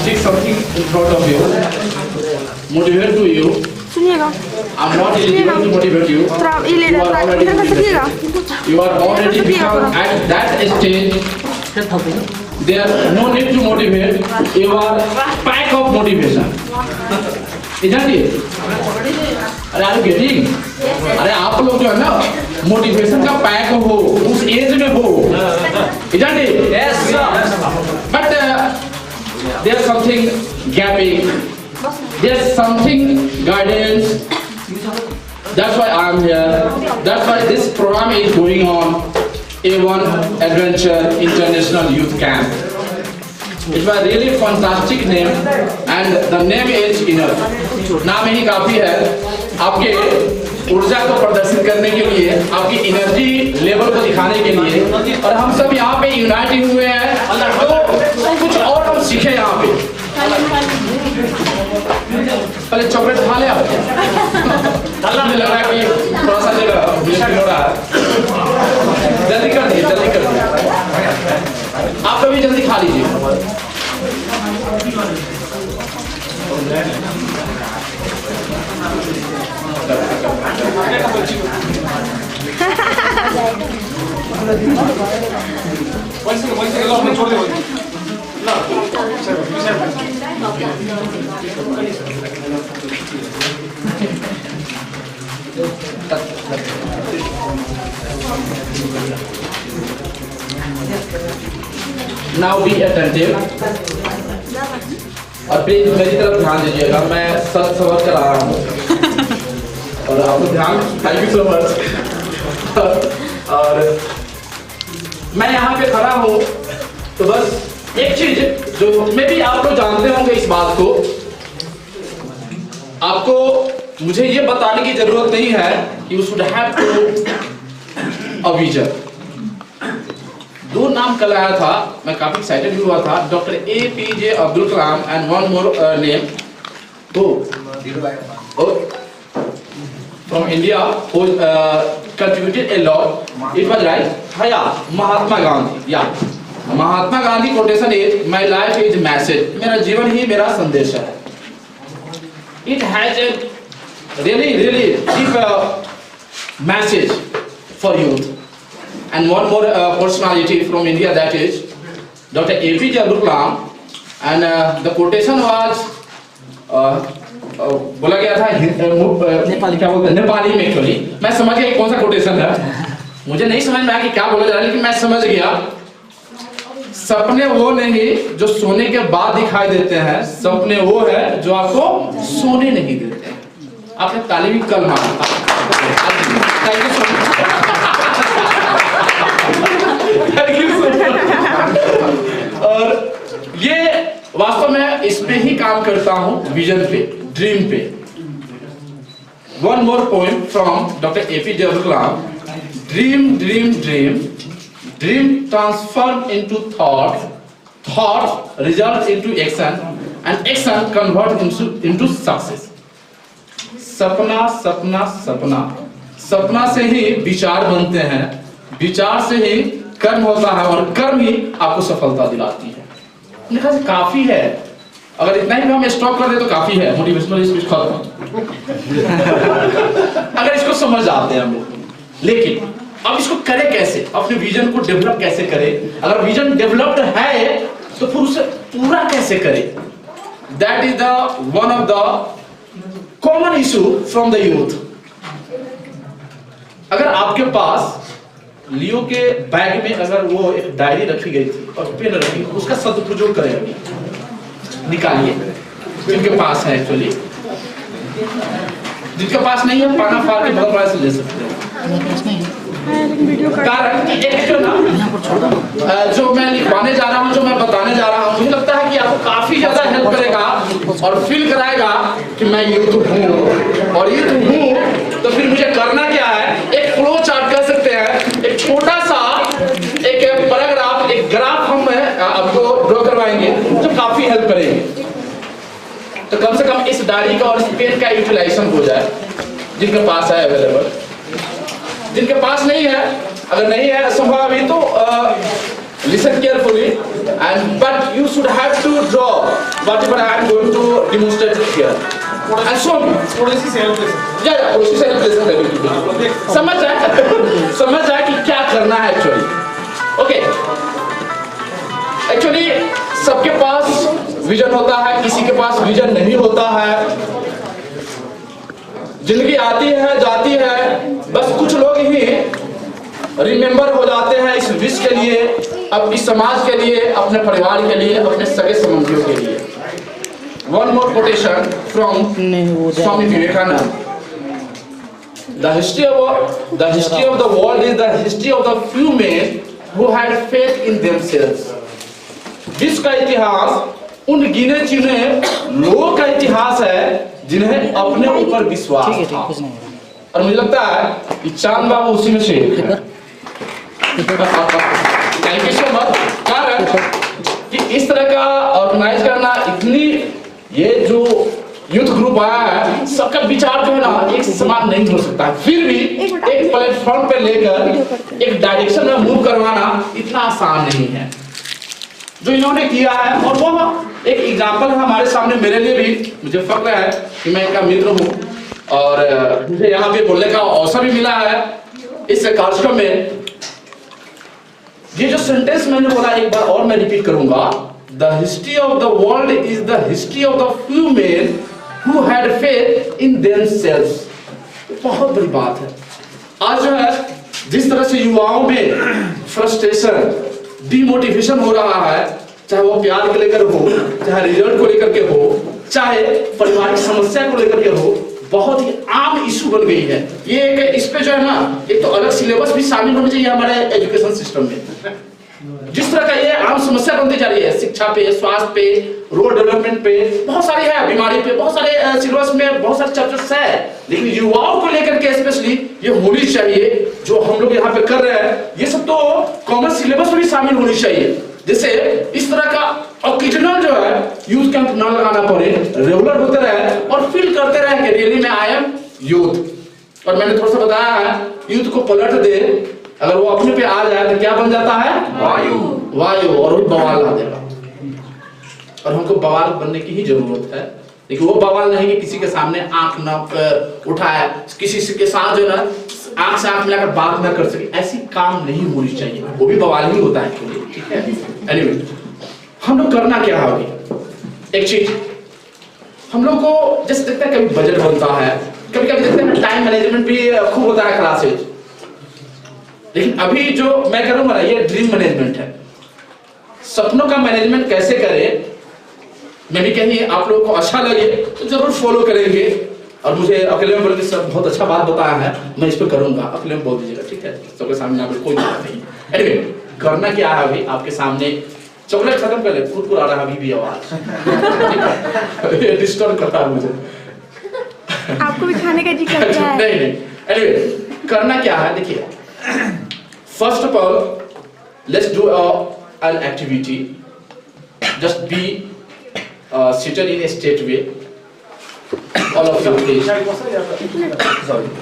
stick something in front of you, motivate to you. सुनिएगा, I'm not eligible to motivate you. You are already become at that stage. There no need to motivate. You are pack of motivation. Isn't it? अरे are you getting? अरे आप लोग जो है ना motivation का pack हो, उस एज में हो, isn't it? Yes sir. But there's something gapping. There's something guidance. That's why I'm here. That's why this program is going on. A1 Adventure International Youth Camp. It's a really fantastic name, and the name is enough. नाम ही काफी है आपके ऊर्जा को प्रदर्शित करने के लिए, आपकी एनर्जी लेवल को दिखाने के लिए, और हम सब यहाँ पे यूनाइटेड हुए हैं तो कुछ और हम सीखे यहाँ पे। पहले चॉकलेट खा ले आप। मुझे लग रहा है कि थोड़ा सा जगह मुश्किल हो रहा है। जल्दी कर दिए, जल्दी कर दिए। आप लोग भी जल्दी खा लीजिए। Now be attentive. और प्लीज मेरी तरफ ध्यान दीजिएगा, मैं सच सवाल कर रहा हूँ और आपको ध्यान, थैंक यू सो मच। और मैं यहाँ पे खड़ा हूँ तो बस एक चीज जो मे भी आप लोग जानते होंगे इस बात को, आपको मुझे ये बताने की जरूरत नहीं है कि you should have to a vision. दो नाम कल आया था, मैं काफी एक्साइटेड भी हुआ था, doctor APJ Abdul Kalam and one more name from India who contributed a lot. It was right, Mahatma Gandhi. या Mahatma Gandhi quotation is my life is message, मेरा जीवन ही मेरा संदेश है। It has a really deep message for youth. And one more personality from India, that is Dr. APJ Abdul Kalam, and the quotation was बोला गया था नेपाली, क्या बोलते हैं नेपाली में। एक्चुअली मैं समझ गया कौन सा कोटेशन है, मुझे नहीं समझ में आया कि क्या बोला जा रहा है, लेकिन मैं समझ गया। सपने वो नहीं जो सोने के बाद दिखाई देते हैं, सपने वो है जो आपको सोने नहीं देते हैं। आपने ताली भी कल मारा। Thank you so much. और ये वास्तव में इस पे ही काम करता हूं, विजन पे, ड्रीम पे। One more point from doctor APJ Abdul Kalam, dream dream dream, dream transform into thought, thought result into action, and action convert into success. सपना सपना सपना, सपना से ही विचार बनते हैं, विचार से ही कर्म होता है, और कर्म ही आपको सफलता दिलाती है। मेरे ख्याल से काफी है, अगर इतना ही हम स्टॉप कर दे तो काफी है। मोटिवेशनल स्पीच खत्म। अगर इसको समझ आते हैं हम लोग, लेकिन अब इसको करें कैसे, अपने विजन को डेवलप कैसे करें? अगर विजन डेवलप्ड है तो फिर उसे पूरा कैसे करें? That is the one of the common issue from the youth. अगर आपके पास लियो के बैग में अगर वो एक डायरी रखी गई थी और पेन रखी, उसका सदुपयोग करें, अभी निकालिए। जिनके पास है, एक्चुअली जिनके पास नहीं है, पाना फाड़ के बगल वाले से ले सकते हैं। कारण एक जो ना जो मैं लिखवाने जा रहा हूँ, जो मैं बताने जा रहा हूँ, मुझे लगता है कि आपको काफी ज्यादा हेल्प करेगा और फील कराएगा कि मैं यूथ हूँ, और यूथ हूँ तो फिर मुझे करना क्या है। एक फ्लो चार्ट कर सकते हैं, एक छोटा सा एक पैराग्राफ, एक ग्राफ हम आपको ड्रॉ करवाएंगे जो काफी हेल्प करेंगे। तो कम से कम इस डायरी का और इस पेन का यूटिलाइजेशन हो जाए, जिनके पास है अवेलेबल। जिनके पास नहीं है, अगर नहीं है संभव अभी, तो listen carefully, but you should have to draw whatever I am going to demonstrate here. And show me. थोड़ी-सी सेल्फ Yeah, कोशिश है समझ जाए कि क्या करना है एक्चुअली. ओके, एक्चुअली सबके पास विजन होता है, किसी के पास विजन नहीं होता है. जिंदगी आती है जाती है, बस कुछ लोग ही रिमेंबर हो जाते हैं इस विश्व के लिए, अब इस समाज के लिए, अपने परिवार के लिए, अपने सगे संबंधियों के लिए. One more quotation from Swami Vivekananda. The history of the world is the history of the few men who had faith in themselves. विश्व का इतिहास उन गिने चुने लोगों का इतिहास है जिन्हें अपने ऊपर विश्वास था. और मुझे लगता है कि चांद बाबू उसी में से थैंक यू सो मच. कारण कि इस तरह का ऑर्गेनाइज करना, इतनी ये जो यूथ ग्रुप आया है, सबका विचार जो है ना एक समान नहीं हो सकता है, फिर भी एक प्लेटफॉर्म पे लेकर एक डायरेक्शन में मूव करवाना इतना आसान नहीं है जो इन्होंने किया है. और वो एक एग्जांपल है हमारे सामने. मेरे लिए भी मुझे फख्र है कि मैं इनका मित्र हूँ और मुझे यहाँ पे बोलने का अवसर भी मिला है इस कार्यक्रम में. ये जो सेंटेंस मैंने बोला एक बार और मैं रिपीट करूंगा. The history of the world is the history of the few men who had faith in themselves. बहुत बड़ी बात है. आज जो है जिस तरह से युवाओं में फ्रस्ट्रेशन, डिमोटिवेशन हो रहा है, चाहे वो प्यार को लेकर हो, चाहे रिजल्ट को लेकर के हो, चाहे पारिवारिक समस्या को लेकर के हो, बहुत ही आम इशू बन गई है. ये एक इस पे जो है ना एक तो अलग सिलेबस भी शामिल होना चाहिए हमारे एजुकेशन सिस्टम में. जिस तरह का ये आम समस्या बनती जा रही है, शिक्षा पे, स्वास्थ्य पे, रोड डेवलपमेंट पे, बहुत सारी है, बीमारी पे बहुत सारे सिलेबस में बहुत सारे चैप्टर्स है, लेकिन युवाओं को लेकर के स्पेशली ये होनी चाहिए जो हम लोग यहाँ पे कर रहे हैं. ये सब तो कॉमन सिलेबस में भी शामिल होनी चाहिए, जिससे इस तरह का ओकेजनल जो है यूथ कैंप ना लगाना पड़े, रेगुलर होते रहे और फील करते रहे कि रियली मैं आई एम यूथ. और मैंने थोड़ा सा बताया है, यूथ को पलट दे, अगर वो अपने पे आ जाए तो क्या बन जाता है? वायु. और वो बवाल ला देगा. और हमको बवाल बनने की ही जरूरत है, लेकिन वो बवाल नहीं कि किसी के सामने आंख ना उठाए, किसी के साथ जो ना आंख से आंख मिलाकर बात ना कर सके, ऐसी काम नहीं होनी चाहिए. वो भी बवाल ही होता है. ठीक है. एनीवे, हम लोग करना क्या है अभी? एक चीज हम लोग को जैसे देखते हैं, कभी बजट बनता है, कभी कभी देखते हैं टाइम मैनेजमेंट भी खूब होता है क्लासेज. लेकिन अभी जो मैं करूंगा ना, ये ड्रीम मैनेजमेंट है. सपनों का मैनेजमेंट कैसे करें, मैं भी कहीं आप लोगों को अच्छा लगे तो जरूर फॉलो करेंगे. और मुझे अकेले में बोल के सब बहुत अच्छा बात बताया है, मैं इस पे करूंगा. अकेले में बोल दीजिएगा, ठीक है? सबके सामने आप कोई बात नहीं. एनीवे, करना क्या है अभी आपके सामने. चॉकलेट खत्म कर ले, खुद आ रहा है अभी भी आवाज. ये डिस्टर्ब करता है मुझे. आपको भी खाने का जी करता है. नहीं. एनीवे, करना क्या है देखिए. First of all, let's do an activity. Just be seated in a straight way. All of you please.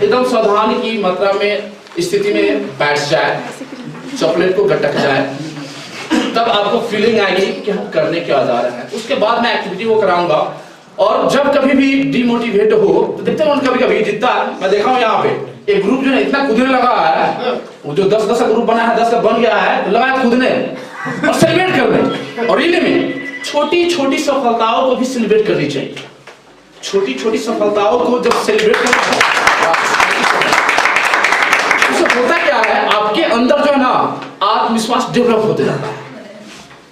एकदम सावधानी की मात्रा में स्थिति में बैठ जाए, चॉकलेट को गटक जाए, तब आपको फीलिंग आएगी कि हम करने क्या जा रहे हैं. उसके बाद मैं एक्टिविटी वो कराऊंगा. और जब कभी भी डिमोटिवेट हो तो देखते हैं कभी कभी जितना मैं देखा हूँ यहाँ पे एक ग्रुप जो है इतना कूदने लगा है, वो जो 10 का ग्रुप बना है, 10 का बन गया है, तो लगा कूदने और सेलिब्रेट करने. और इन्हीं में छोटी छोटी सफलताओं को भी सेलिब्रेट करनी चाहिए. छोटी छोटी सफलताओं को जब सेलिब्रेट करते उससे होता क्या है, आपके अंदर जो है ना आत्मविश्वास डेवलप होते जाता है.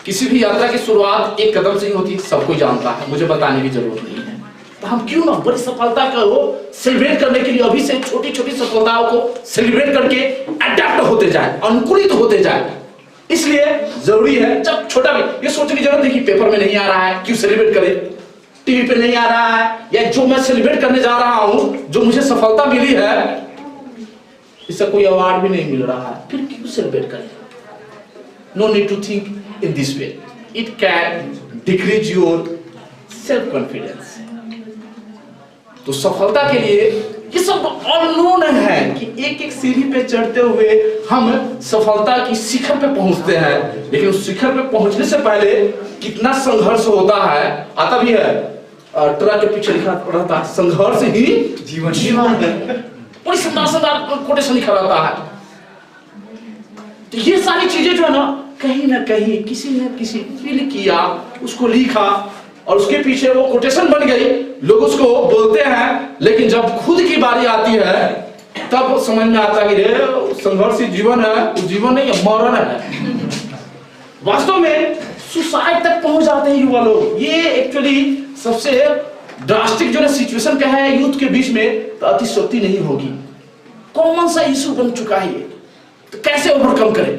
किसी भी यात्रा की शुरुआत एक कदम से ही होती है, सबको जानता है, मुझे बताने की जरूरत नहीं है. तो हम क्यों ना बड़ी सफलता को सेलिब्रेट करने के लिए अभी से छोटी छोटी सफलताओं को सेलिब्रेट करके अडैप्ट होते जाए, अनुकूलित होते जाए. इसलिए जरूरी है जब छोटा भी ये सोचने की जरूरत नहीं कि पेपर में नहीं आ रहा है क्यों सेलिब्रेट करें, टीवी पे नहीं आ रहा है, या जो मैं सेलिब्रेट करने जा रहा हूं, जो मुझे सफलता मिली है, इससे कोई अवार्ड भी नहीं मिल रहा है, फिर क्यों सेलिब्रेट करें. No need to think in this way. It can decrease your self confidence. तो सफलता के लिए ये सब ऑल नोन है कि एक एक सीढ़ी पे चढ़ते हुए हम सफलता की शिखर पे पहुंचते हैं, लेकिन उस शिखर पे पहुंचने से पहले कितना संघर्ष होता है आता भी है। ट्रक के पीछे लिखा रहता है संघर्ष ही जीवन है। बड़ी शानदार कोटेशन लिखा रहता है। तो ये सारी चीजें जो है ना कहीं किसी ने किसी फील किया, उसको लिखा और उसके पीछे वो कोटेशन बन गई, लोग उसको बोलते हैं। लेकिन जब खुद की बारी आती है तब समझ में आता है कि रे संघर्ष ही जीवन है, जीवन नहीं है, मरण है। वास्तव में सुसाइड तक पहुंच जाते हैं युवा लोग। ये एक्चुअली सबसे ड्रास्टिक जो सिचुएशन का है यूथ के बीच में, तो अतिशयोक्ति नहीं होगी। कॉमन सा इशू बन चुका है ये। तो कैसे ओवरकम करें?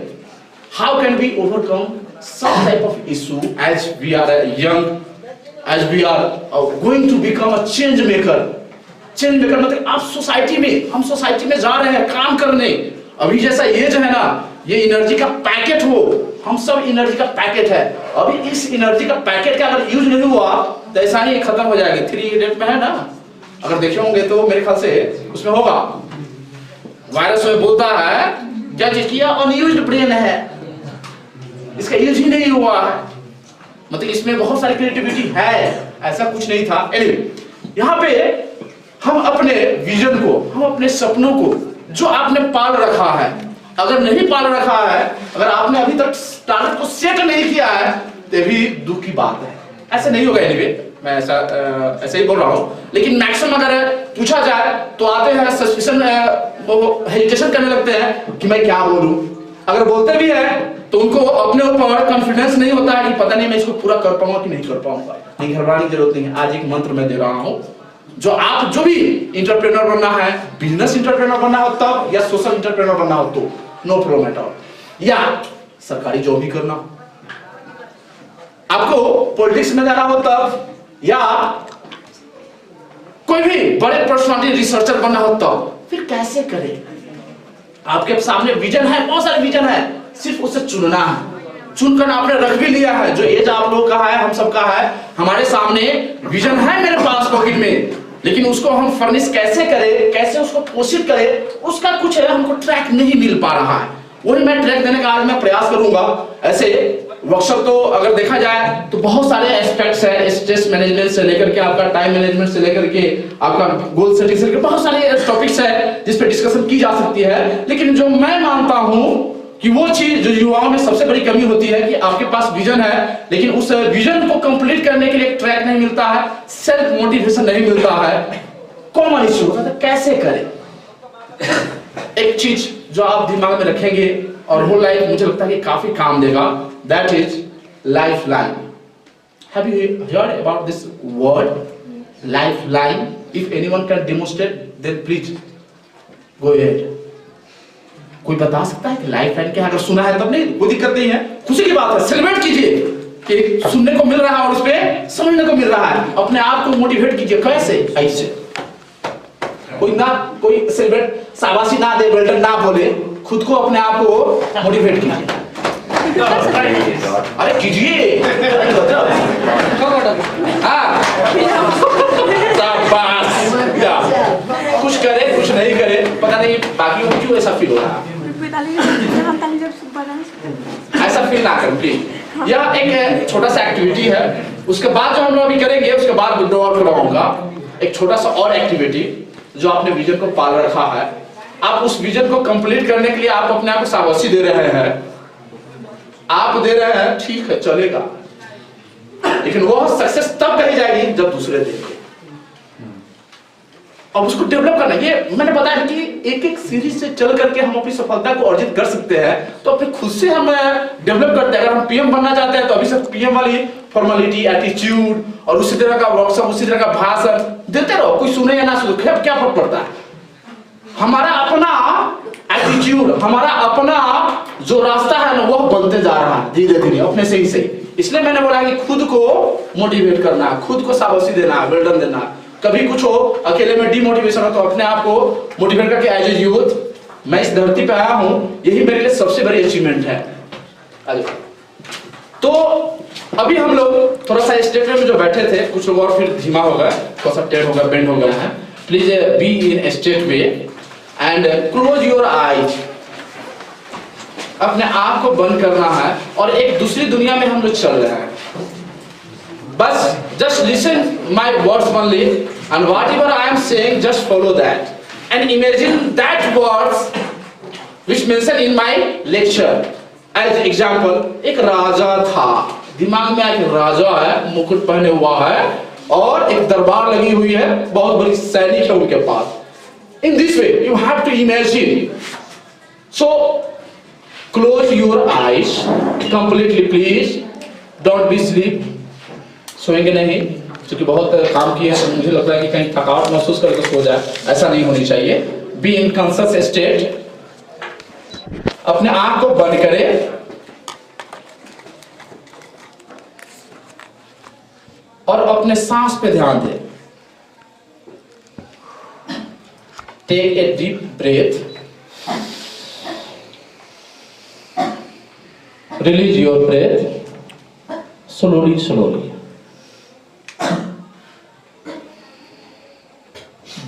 How can we overcome some type of issue as we are young, as we are going to become a change maker. Change maker मतलब आप सोसाइटी में, हम सोसाइटी में जा रहे हैं काम करने। अभी जैसा ये जो है ना, ये एनर्जी का पैकेट हो, हम सब एनर्जी का पैकेट है। अभी इस एनर्जी का पैकेट का अगर यूज नहीं हुआ तो ऐसा ही खत्म हो जाएगी। 3 इडियट में है ना, अगर देखे होंगे तो मेरे ख्याल से उसमें होगा, वायरस में बोलता है क्या चीज किया, अनयूज्ड ब्रेन है, इसका यूज ही नहीं हुआ है। मतलब इसमें बहुत सारी क्रिएटिविटी है, ऐसा कुछ नहीं था। एनीवे, यहाँ पे हम अपने विजन को, हम अपने सपनों को जो आपने पाल रखा है, अगर नहीं पाल रखा है, अगर आपने अभी तक टारगेट को सेट नहीं किया है, तो भी दुख की बात है। ऐसे नहीं होगा। एनीवे, मैं ऐसे ही बोल रहा हूँ। लेकिन मैक्सिमम अगर पूछा जाए तो आते हैं सस्पिशन, वो हेजिटेशन करने लगते हैं कि मैं क्या बोलूं। अगर बोलते भी हैं तो उनको अपने ऊपर कॉन्फिडेंस नहीं होता है कि पता नहीं मैं इसको पूरा कर पाऊंगा कि नहीं कर पाऊंगा। नहीं, घबराने की जरूरत नहीं है। आज एक मंत्र मैं दे रहा हूँ, जो आप जो भी इंटरप्रेन्योर बनना है, बिजनेस इंटरप्रेन्योर बनना हो तब, या सोशल इंटरप्रेन्योर बनना हो तो नो प्रॉब्लम एट ऑल, या सरकारी जॉब भी करना हो, आपको पॉलिटिक्स में जाना हो तब, या कोई भी बड़े पर्सनालिटी रिसर्चर बनना हो तब, फिर कैसे करें? आपके सामने विजन है, बहुत सारे विजन है, सिर्फ उसे चुनना है। चुनकर आपने रख भी लिया है। जो एज आप लोग का है, हम सब का है, हमारे सामने विजन है मेरे पास पॉकेट में, लेकिन उसको हम फर्निश कैसे करें, कैसे उसको पोषित करें, उसका कुछ है हमको ट्रैक नहीं मिल पा रहा है। वही मैं ट्रैक देने का आज मैं प्रयास करूंगा। ऐसे वर्कशॉप तो अगर देखा जाए तो बहुत सारे एस्पेक्ट्स है, स्ट्रेस मैनेजमेंट से लेकर के आपका टाइम मैनेजमेंट से लेकर के आपका गोल सेटिंग से लेकर बहुत सारे टॉपिक्स है जिस पे डिस्कशन की जा सकती है। लेकिन जो मैं मानता हूं कि वो चीज जो युवाओं में सबसे बड़ी कमी होती है कि आपके पास विजन है, लेकिन उस विजन को कंप्लीट करने के लिए एक ट्रैक नहीं मिलता है, सेल्फ मोटिवेशन नहीं मिलता है। कॉमन इश्यू होता है, कैसे करें? एक चीज जो आप दिमाग में रखेंगे और होल लाइफ मुझे लगता है कि काफी काम देगा, that is lifeline. Have you heard about this word lifeline? If anyone can demonstrate then please go ahead. कोई बता सकता है कि लाइफलाइन क्या है? अगर सुना है तब नहीं, कोई दिक्कत नहीं है, खुशी की बात है, सेलिब्रेट कीजिए कि सुनने को मिल रहा है और उस पे समझने को मिल रहा है। अपने आप को मोटिवेट कीजिए। कैसे? ऐसे कोई सेलिब्रेट शाबाशी ना दे, वेल्डन ना बोले, खुद को अपने आप को मोटिवेट कीजिए। अरे कीजिए, कुछ करे कुछ नहीं करे, पता नहीं बाकियों को क्यों ऐसा फील हो रहा है। ऐसा फील ना करें प्लीज। यह एक छोटा सा एक्टिविटी है, उसके बाद जो हम लोग अभी करेंगे उसके बाद विड्रॉल करवाऊंगा एक छोटा सा और एक्टिविटी जो आपने विजन को पाल रखा है। आप उस विजन को कंप्लीट करने के लिए आप अपने आप को शाबाशी दे रहे हैं, आप दे रहे हैं, ठीक है चलेगा, लेकिन वो सक्सेस तब कही जाएगी जब दूसरे देंगे। अब उसको डेवलप करना, ये मैंने बताया कि एक एक सीरीज से चल करके हम अपनी सफलता को अर्जित कर सकते हैं। तो अपने खुद से हम डेवलप करते हैं। अगर हम पीएम बनना चाहते हैं तो अभी से पीएम वाली फॉर्मेलिटी, एटीट्यूड और उसी तरह का वर्कशॉप, उसी तरह का भाषण देते रहो, कोई सुने या ना सुने, क्या फर्क पड़ता है। हमारा अपना एटीट्यूड, हमारा अपना जो रास्ता है ना वो बनते जा रहा है धीरे धीरे अपने से ही सही। इसलिए मैंने बोला कि खुद को मोटिवेट करना, खुद को शाबाशी देना, वेल्डन देना। कभी कुछ हो, अकेले में डिमोटिवेशन हो तो अपने आप को मोटिवेट करके एज ए यूथ मैं इस धरती पे आया हूं, यही मेरे लिए सबसे बड़ी अचीवमेंट है। तो अभी हम लोग थोड़ा सा स्टेट में जो बैठे थे, कुछ लोग और फिर धीमा हो गए, थोड़ा सा टेढ़ हो गया, बेंड हो गया है। Please be in state way and close your eyes. अपने आप को बंद करना है और एक दूसरी दुनिया में हम लोग चल रहे हैं। बस just listen my words only and whatever I am saying just follow that and imagine that words which mentioned in my lecture as example। एक राजा था, दिमाग में एक राजा है, मुकुट पहने हुआ है और एक दरबार लगी हुई है, बहुत बड़ी सैनिक है उनके पास। In this way you have to imagine, so close your eyes completely please, don't be sleep। सोएंगे नहीं, क्योंकि बहुत काम किए हैं तो मुझे लगता है कि कहीं थकावट महसूस करके सो जाए, ऐसा नहीं होनी चाहिए। बी इन कॉन्शियस स्टेट, अपने आंख को बंद करें और अपने सांस पे ध्यान दें। Take a deep breath, release your breath slowly slowly.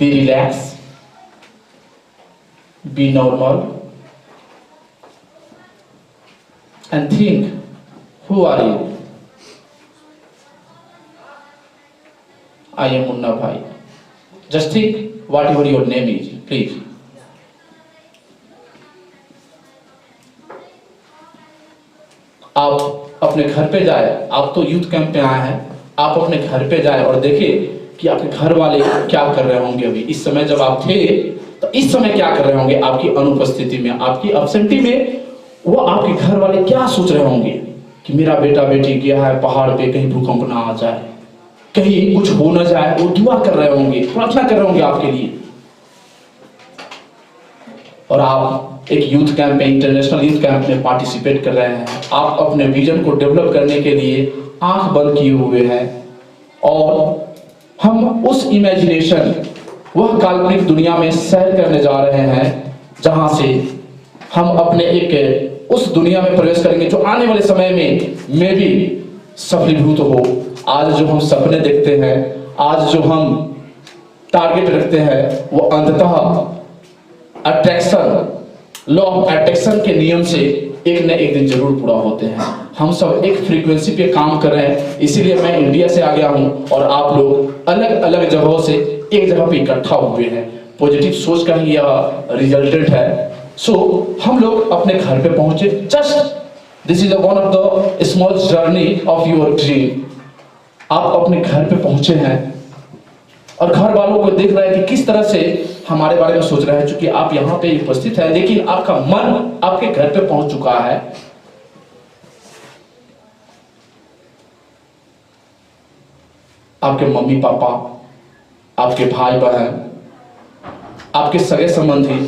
Be relaxed, be normal, and think, who are you? I am Munna Bhai. Just think whatever your name is, please. आप अपने घर पे जाए, आप तो यूथ कैंप पे आए हैं, आप अपने घर पे जाए और देखिए कि आपके घर वाले क्या कर रहे होंगे। अभी इस समय जब आप थे तो इस समय क्या कर रहे होंगे, आपकी अनुपस्थिति में, आपकी एब्सेंटी में वो आपके घर वाले क्या सोच रहे होंगे कि मेरा बेटा बेटी गया है पहाड़ पे, कहीं भूकंप ना आ जाए, कहीं कुछ हो ना जाए। वो दुआ कर रहे होंगे, प्रार्थना कर रहे होंगे आपके लिए। और आप एक यूथ कैंप में, इंटरनेशनल यूथ कैंप में पार्टिसिपेट कर रहे हैं। आप अपने विजन को डेवलप करने के लिए आंख बंद किए हुए हैं और हम उस इमेजिनेशन, वह काल्पनिक दुनिया में सैर करने जा रहे हैं जहां से हम अपने एक उस दुनिया में प्रवेश करेंगे जो आने वाले समय में भी सफलीभूत हो। आज जो हम सपने देखते हैं, आज जो हम टारगेट रखते हैं, वो अंततः अट्रैक्शन, लॉ ऑफ अट्रैक्शन के नियम से एक न एक दिन जरूर पूरा होते हैं। हम सब एक फ्रीक्वेंसी पे काम कर रहे हैं, इसीलिए मैं इंडिया से आ गया हूं और आप लोग अलग अलग जगहों से एक जगह पे इकट्ठा हुए हैं। पॉजिटिव सोच का ही यह रिजल्टेंट है। सो हम लोग अपने घर पे पहुंचे। Just this is one of the small journey of your dream. आप अपने घर पे पहुंचे हैं और घर वालों को देख रहे हैं कि किस तरह से हमारे बारे में सोच रहे हैं। चूंकि आप यहाँ पे उपस्थित हैं, लेकिन आपका मन आपके घर पे पहुंच चुका है। आपके मम्मी पापा, आपके भाई बहन, आपके सगे संबंधी